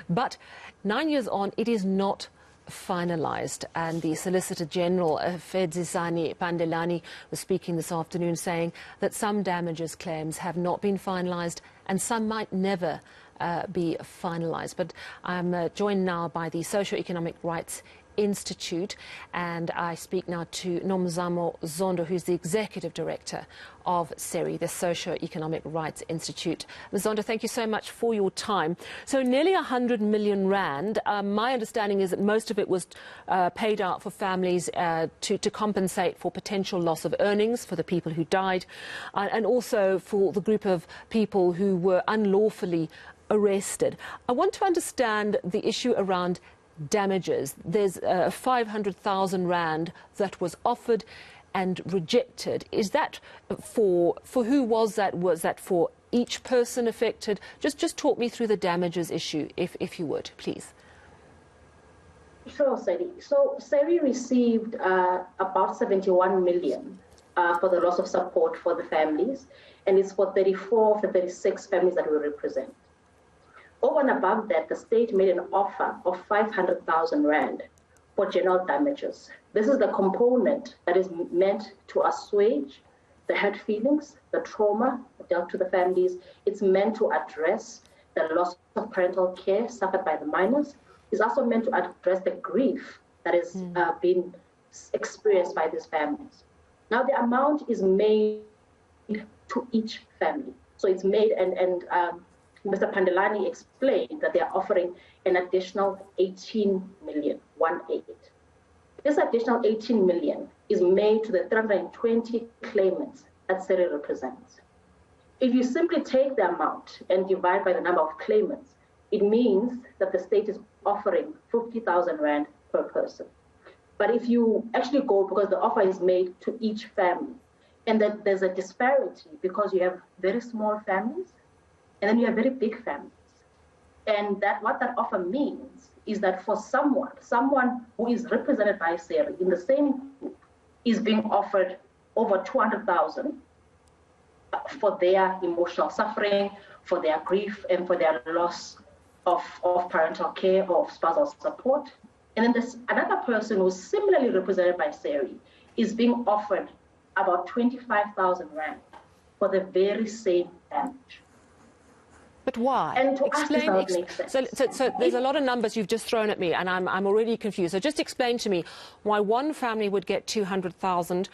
But 9 years on, it is not finalised, and the Solicitor General, Fhedzisani Pandelani, was speaking this afternoon saying that some damages claims have not been finalised and some might never be finalised. But I'm joined now by the Socio-Economic Rights Institute, and I speak now to Nomzamo Zondo, who's the Executive Director of SERI, the Socio-Economic Rights Institute. Ms. Zondo, thank you so much for your time. So nearly 100 million rand. My understanding is that most of it was paid out for families to compensate for potential loss of earnings for the people who died, and also for the group of people who were unlawfully arrested. I want to understand the issue around damages. There's 500,000 rand that was offered and rejected. Is that for who was that? Was that for each person affected? Just talk me through the damages issue, if you would, please. Sure, Seri. So SERI received about 71 million for the loss of support for the families, and it's for 34 of the 36 families that we represent. Over and above that, the state made an offer of 500,000 rand for general damages. This is the component that is meant to assuage the hurt feelings, the trauma dealt to the families. It's meant to address the loss of parental care suffered by the minors. It's also meant to address the grief that is being experienced by these families. Now, the amount is made to each family. So it's made, and Mr. Pandelani explained that they are offering an additional 18 million, 1-8. This additional 18 million is made to the 320 claimants that SERI represents. If you simply take the amount and divide by the number of claimants, it means that the state is offering 50,000 rand per person. But if you actually go, because the offer is made to each family, and that there's a disparity because you have very small families, and then you have very big families. And that what that offer means is that for someone who is represented by SERI in the same group is being offered over 200,000 for their emotional suffering, for their grief, and for their loss of parental care or of spousal support. And then there's another person who's similarly represented by SERI is being offered about 25,000 rand for the very same damage. But why? And to explain. So there's a lot of numbers you've just thrown at me, and I'm already confused. So just explain to me why one family would get 200,000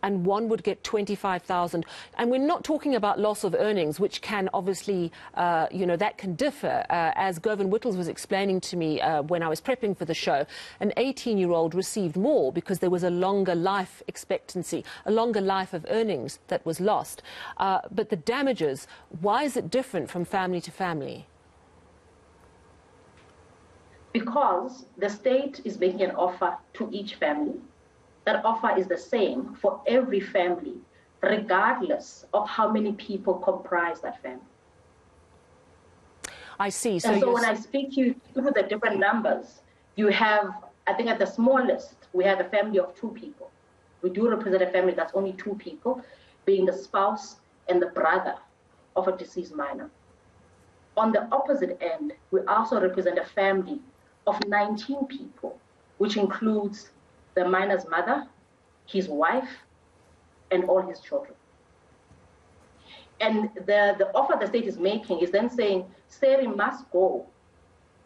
and one would get 25,000. And we're not talking about loss of earnings, which can obviously, that can differ. As Govan Whittles was explaining to me when I was prepping for the show, an 18-year-old received more because there was a longer life expectancy, a longer life of earnings that was lost. But the damages, why is it different from family to family? Because the state is making an offer to each family. That offer is the same for every family, regardless of how many people comprise that family. I see. So when I speak to you through the different numbers, you have, I think at the smallest, we have a family of 2 people. We do represent a family that's only 2 people, being the spouse and the brother of a deceased minor. On the opposite end, we also represent a family of 19 people, which includes the minor's mother, his wife, and all his children. And the offer the state is making is then saying, SERI must go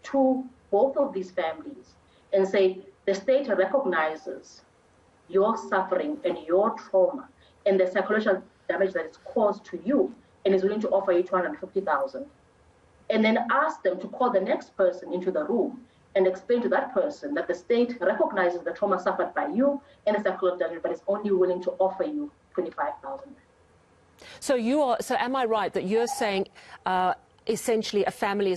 to both of these families and say, the state recognizes your suffering and your trauma and the psychological damage that is caused to you and is willing to offer you 250,000. And then ask them to call the next person into the room and explain to that person that the state recognizes the trauma suffered by you and the psychological damage, but is only willing to offer you 25,000. So am I right that you're saying essentially a family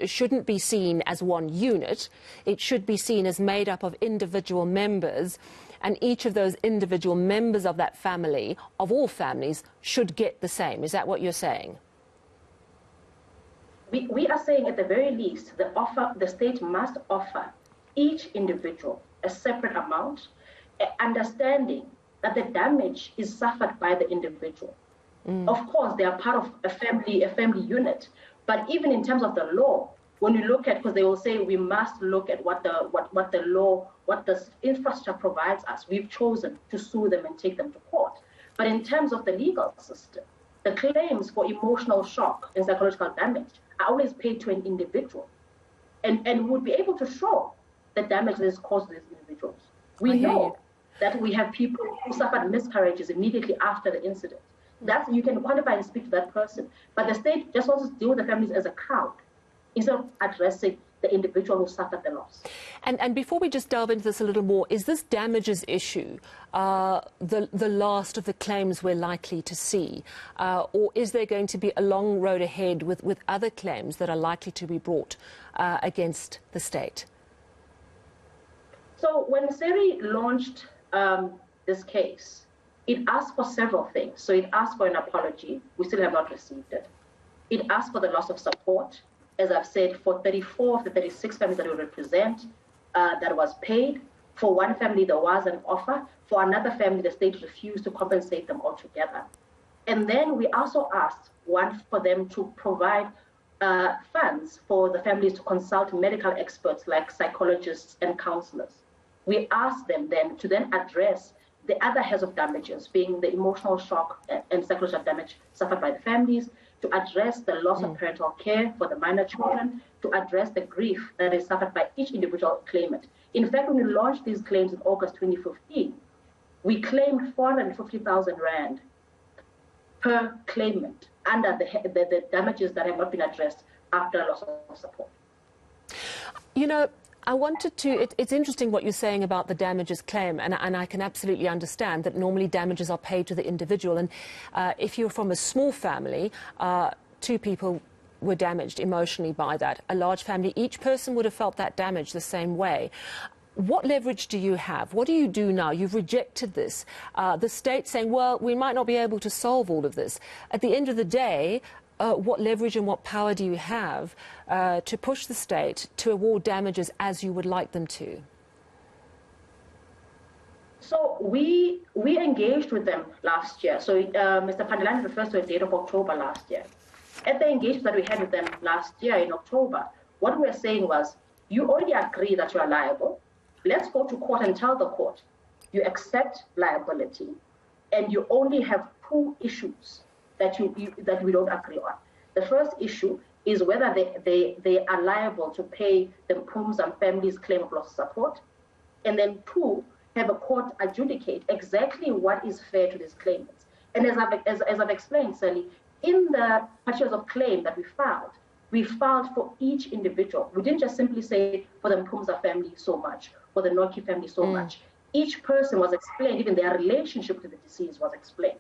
shouldn't be seen as one unit? It should be seen as made up of individual members, and each of those individual members of that family, of all families, should get the same. Is that what you're saying? We are saying at the very least, the state must offer each individual a separate amount, understanding that the damage is suffered by the individual. Of course, they are part of a family unit, but even in terms of the law, when you look at, because they will say we must look at what the law, what the infrastructure provides us. We've chosen to sue them and take them to court. But in terms of the legal system, the claims for emotional shock and psychological damage are always paid to an individual, and would be able to show the damage that is caused to these individuals. We know that we have people who suffered miscarriages immediately after the incident. That you can quantify and speak to that person, but the state just wants to deal with the families as a crowd instead of addressing the individual who suffered the loss. And before we just delve into this a little more, is this damages issue the last of the claims we're likely to see? Or is there going to be a long road ahead with other claims that are likely to be brought against the state? So when SERI launched this case, it asked for several things. So it asked for an apology. We still have not received it. It asked for the loss of support. As I've said, for 34 of the 36 families that we represent, that was paid. For one family, there was an offer. For another family, the state refused to compensate them altogether. And then we also asked, one, for them to provide funds for the families to consult medical experts like psychologists and counselors. We asked them then to then address the other heads of damages, being the emotional shock and psychological damage suffered by the families, to address the loss of parental care for the minor children, to address the grief that is suffered by each individual claimant. In fact, when we launched these claims in August 2015, we claimed 450,000 Rand per claimant under the damages that have not been addressed after loss of support. You know, I wanted to, it's interesting what you're saying about the damages claim, and I can absolutely understand that normally damages are paid to the individual. And if you're from a small family, two people were damaged emotionally by that. A large family, each person would have felt that damage the same way. What leverage do you have? What do you do now? You've rejected this. The state saying, well, we might not be able to solve all of this. At the end of the day, what leverage and what power do you have to push the state to award damages as you would like them to? So we engaged with them last year. So Mr. Pandelani refers to a date of October last year. At the engagement that we had with them last year in October, what we were saying was, you already agree that you are liable. Let's go to court and tell the court you accept liability, and you only have two issues that we don't agree on. The first issue is whether they are liable to pay the Nomzamo family's claim of loss of support, and then two, have a court adjudicate exactly what is fair to these claimants. And as I've explained, Sally, in the particulars of claim that we filed for each individual. We didn't just simply say for the Nomzamo family so much, for the Noki family so much. Each person was explained, even their relationship to the deceased was explained.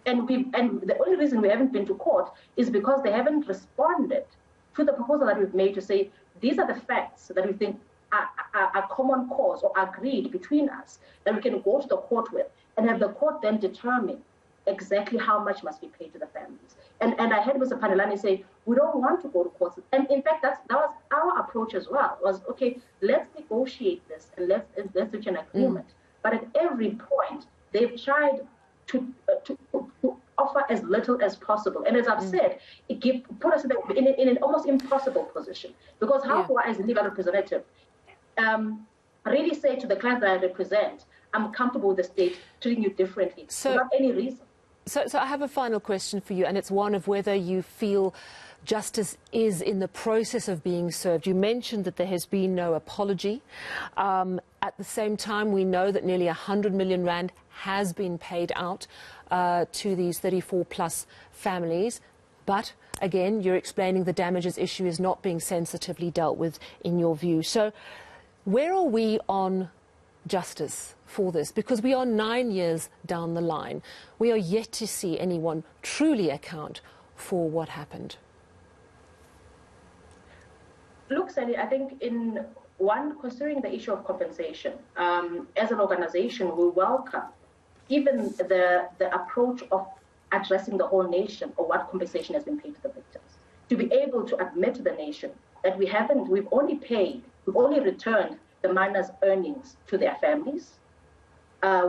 And the only reason we haven't been to court is because they haven't responded to the proposal that we've made to say, these are the facts that we think are common cause or agreed between us that we can go to the court with, and have the court then determine exactly how much must be paid to the families. And I heard Mr. Pandelani say, we don't want to go to court. And in fact, that was our approach as well, was, okay, let's negotiate this and let's reach an agreement. But at every point, they've tried to offer as little as possible. And as I've said, put us in an almost impossible position. Because how do I, as a legal representative, really say to the client that I represent, I'm comfortable with the state treating you differently without any reason? So I have a final question for you, and it's one of whether you feel justice is in the process of being served. You mentioned that there has been no apology. At the same time, we know that nearly 100 million Rand has been paid out to these 34-plus families. But, again, you're explaining the damages issue is not being sensitively dealt with in your view. So where are we on justice for this? Because we are 9 years down the line. We are yet to see anyone truly account for what happened. Look, Sally, I think considering the issue of compensation, as an organization, we welcome even the approach of addressing the whole nation or what compensation has been paid to the victims. To be able to admit to the nation that we've only returned the minors' earnings to their families.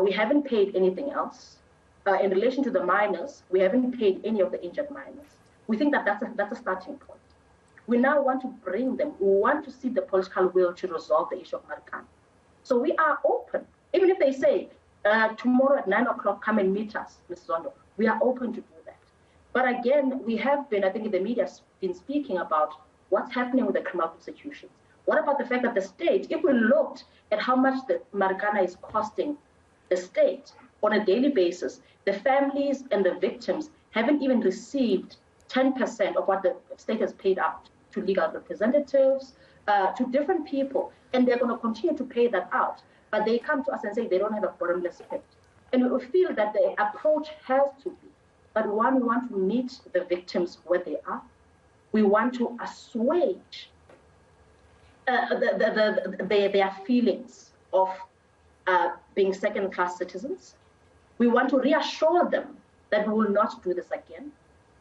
We haven't paid anything else. In relation to the minors, we haven't paid any of the injured minors. We think that that's a starting point. We now want to bring them. We want to see the political will to resolve the issue of Marikana. So we are open. Even if they say, tomorrow at 9 o'clock, come and meet us, Mrs. Zondo, we are open to do that. But again, we have been, I think the media has been speaking about what's happening with the criminal prosecutions. What about the fact that the state, if we looked at how much the Marikana is costing the state on a daily basis, the families and the victims haven't even received 10% of what the state has paid out to legal representatives, to different people, and they're going to continue to pay that out. But they come to us and say they don't have a bottomless pit. And we feel that the approach has to be, but one, we want to meet the victims where they are. We want to assuage their feelings of being second-class citizens. We want to reassure them that we will not do this again.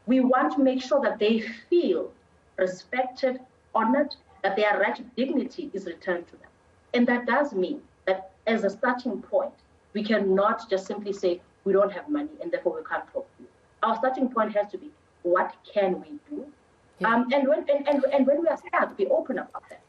We want to make sure that they feel respected, honored, that their right to dignity is returned to them. And that does mean that as a starting point, we cannot just simply say, we don't have money and therefore we can't talk to you. Our starting point has to be, what can we do? Yeah. And when we are stuck, be open about that.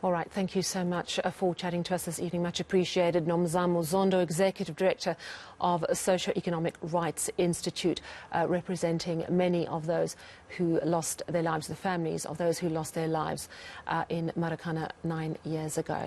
All right, thank you so much for chatting to us this evening. Much appreciated. Nomzamo Zondo, Executive Director of Socio-Economic Rights Institute, representing many of those who lost their lives, the families of those who lost their lives in Marikana 9 years ago.